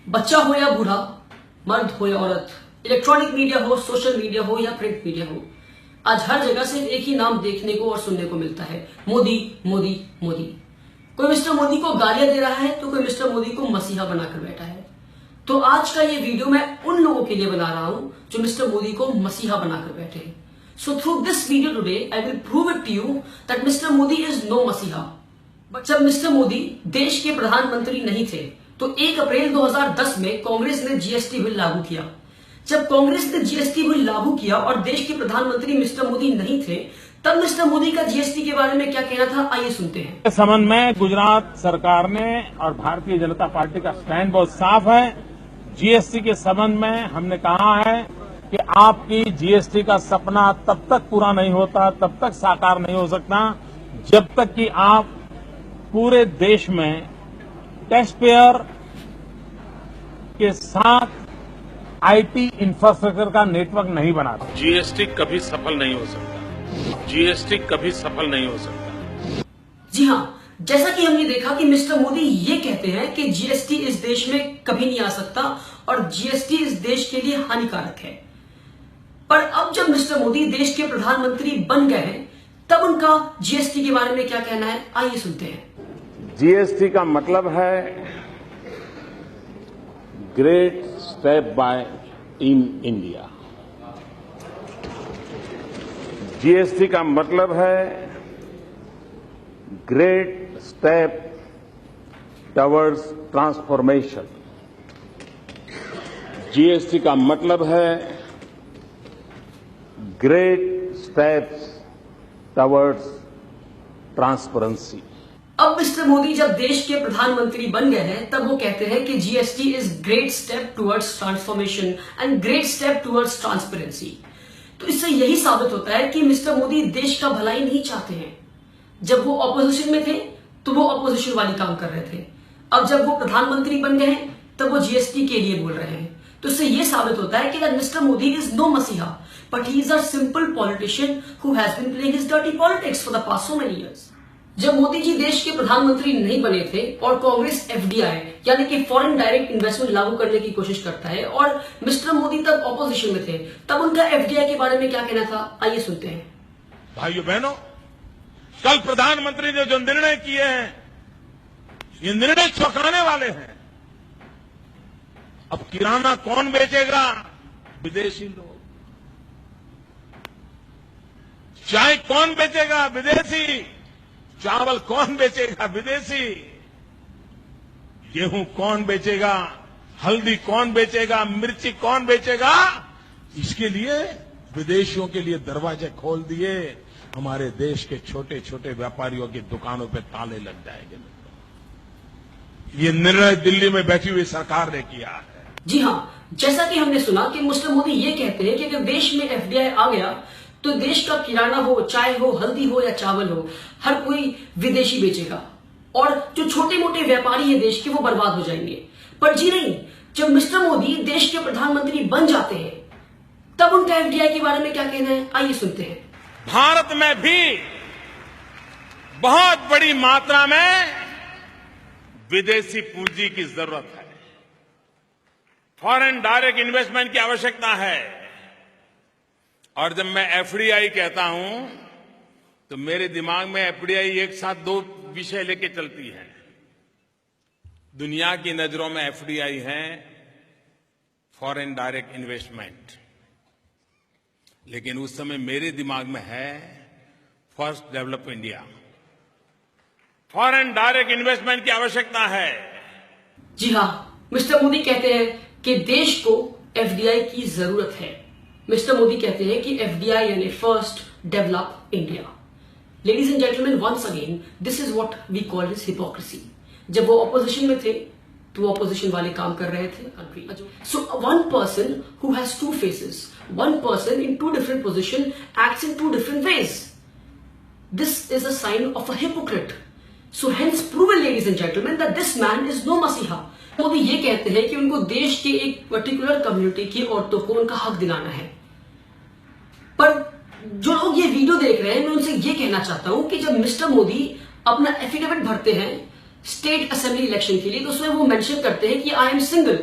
बच्चा हो या बूढ़ा, मर्द हो या औरत, इलेक्ट्रॉनिक मीडिया हो, सोशल मीडिया हो या प्रिंट मीडिया हो, आज हर जगह सिर्फ एक ही नाम देखने को और सुनने को मिलता है, मोदी मोदी मोदी। कोई मिस्टर मोदी को गालियां दे रहा है तो कोई मिस्टर मोदी को मसीहा बनाकर बैठा है। तो आज का ये वीडियो मैं उन लोगों के लिए बना रहा हूं जो मिस्टर मोदी को मसीहा बनाकर बैठे हैं। So through this video today I will prove it to you that mister Modi is no मसीहा। बट जब मिस्टर मोदी देश के प्रधानमंत्री नहीं थे तो 1 अप्रैल 2010 में कांग्रेस ने जीएसटी बिल लागू किया। जब कांग्रेस ने जीएसटी बिल लागू किया और देश के प्रधानमंत्री मिस्टर मोदी नहीं थे, तब मिस्टर मोदी का जीएसटी के बारे में क्या कहना था, आइए सुनते हैं। इस संबंध में गुजरात सरकार ने और भारतीय जनता पार्टी का स्टैंड बहुत साफ है। जीएसटी के संबंध में हमने कहा है कि आपकी जीएसटी का सपना तब तक पूरा नहीं होता, तब तक साकार नहीं हो सकता जब तक कि आप पूरे देश में टैक्स पेयर के साथ आईटी इंफ्रास्ट्रक्चर का नेटवर्क नहीं बनाते। जीएसटी कभी सफल नहीं हो सकता। जीएसटी कभी सफल नहीं हो सकता। जी हां, जैसा कि हमने देखा कि मिस्टर मोदी ये कहते हैं कि जीएसटी इस देश में कभी नहीं आ सकता और जीएसटी इस देश के लिए हानिकारक है। पर अब जब मिस्टर मोदी देश के प्रधानमंत्री बन गए हैं, तब उनका जीएसटी के बारे में क्या कहना है, आइए सुनते हैं। जीएसटी का मतलब है great step by team India. GST का मतलब है great step towards transformation. GST का मतलब है ग्रेट स्टेप्स टवर्ड्स ट्रांसपेरेंसी। अब मिस्टर मोदी जब देश के प्रधानमंत्री बन गए हैं, तब वो कहते हैं कि GST is great step towards transformation and great step towards transparency. तो इससे यही साबित होता है कि मिस्टर मोदी देश का भलाई नहीं चाहते हैं। जब वो ऑपोजिशन में थे तो वो ऑपोजिशन वाली काम कर रहे थे, अब जब वो प्रधानमंत्री बन गए हैं तब वो जीएसटी के लिए बोल रहे हैं। तो इससे यह साबित होता है कि मिस्टर मोदी इज नो मसीहा, but he is a simple politician who has been playing his dirty politics for the past so many years. जब मोदी जी देश के प्रधानमंत्री नहीं बने थे और कांग्रेस एफडीआई यानी कि फॉरेन डायरेक्ट इन्वेस्टमेंट लागू करने की कोशिश करता है और मिस्टर मोदी तब ऑपोजिशन में थे, तब उनका एफडीआई के बारे में क्या कहना था, आइए सुनते हैं। भाइयों बहनों, कल प्रधानमंत्री ने जो निर्णय किए हैं, ये निर्णय चौंकाने वाले हैं। अब किराना कौन बेचेगा? विदेशी लोग। चाय कौन बेचेगा? विदेशी। चावल कौन बेचेगा? विदेशी। गेहूं कौन बेचेगा? हल्दी कौन बेचेगा? मिर्ची कौन बेचेगा? इसके लिए विदेशियों के लिए दरवाजे खोल दिए। हमारे देश के छोटे छोटे व्यापारियों की दुकानों पे ताले लग जाएंगे। ये निर्णय दिल्ली में बैठी हुई सरकार ने किया है। जी हां, जैसा कि हमने सुना कि मिस्टर मोदी ये कहते हैं कि अगर देश में एफडीआई आ गया तो देश का किराना हो, चाय हो, हल्दी हो या चावल हो, हर कोई विदेशी बेचेगा और जो छोटे मोटे व्यापारी हैं देश के, वो बर्बाद हो जाएंगे। पर जी नहीं, जब मिस्टर मोदी देश के प्रधानमंत्री बन जाते हैं तब उनका एफडीआई के बारे में क्या कहना है, आइए सुनते हैं। भारत में भी बहुत बड़ी मात्रा में विदेशी पूंजी की जरूरत है। फॉरेन डायरेक्ट इन्वेस्टमेंट की आवश्यकता है। और जब मैं एफडीआई कहता हूं तो मेरे दिमाग में एफडीआई एक साथ 2 विषय लेके चलती है। दुनिया की नजरों में एफडीआई है फॉरेन डायरेक्ट इन्वेस्टमेंट, लेकिन उस समय मेरे दिमाग में है first develop India. Foreign direct investment की आवश्यकता है। जी हां, मिस्टर मोदी कहते हैं कि देश को एफडीआई की जरूरत है। मिस्टर मोदी कहते हैं कि एफडीआई यानी first develop India. Ladies and gentleman, once again this is what we call his hypocrisy. जब वो ऑपोजिशन में थे तो ऑपोजिशन वाले काम कर रहे थे। So one person who has 2 faces, one person in 2 different position acts in 2 different ways. This is a sign of a hypocrite. So hence proven ladies and gentleman that this man is no मसीहा। मोदी ये कहते हैं कि उनको देश के एक particular community की औरतों को उनका हक दिलाना है। पर जो लोग ये वीडियो देख रहे हैं, मैं उनसे ये कहना चाहता हूं कि जब मिस्टर मोदी अपना एफिडेविट भरते हैं स्टेट असेंबली इलेक्शन के लिए, तो उसमें वो मेंशन करते हैं कि आई एम सिंगल।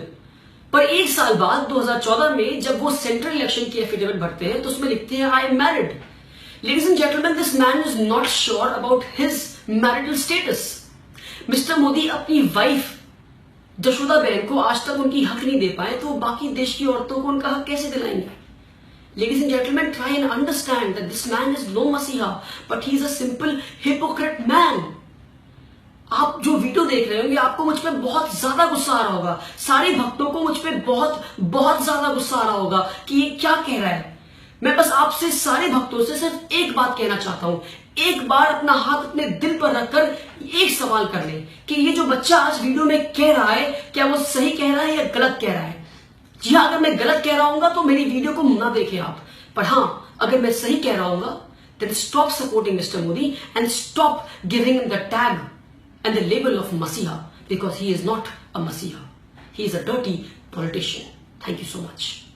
पर एक साल बाद 2014 में जब वो सेंट्रल इलेक्शन की एफिडेविट भरते हैं तो उसमें लिखते हैं I am married. Ladies and gentleman, this man is not sure about his marital status. Mister Modi अपनी वाइफ जशोदा बहन को आज तक उनकी हक नहीं दे पाए, तो बाकी देश की औरतों को उनका हक कैसे दिलाएंगे? Ladies and gentlemen, try and understand that this man is no Masiha, but he is a simple hypocrite man. आप जो वीडियो देख रहे होंगे आपको मुझ पे बहुत ज्यादा गुस्सा आ रहा होगा, सारे भक्तों को मुझ पे बहुत बहुत ज्यादा गुस्सा आ रहा होगा कि ये क्या कह रहा है। मैं बस आपसे सारे भक्तों से सिर्फ एक बात कहना चाहता हूं, एक बार अपना हाथ अपने दिल पर रखकर एक सवाल कर ले कि ये जो बच्चा आज वीडियो में कह रहा है क्या वो सही कह रहा है या गलत कह रहा है। जी हाँ, अगर मैं गलत कह रहा हूँ तो मेरी वीडियो को ना देखें आप, पर हाँ अगर मैं सही कह रहा हूँ then stop supporting Mr. Modi and stop giving him the tag and the label of Masiha, because he is not a Masiha. He is a dirty politician. Thank you so much.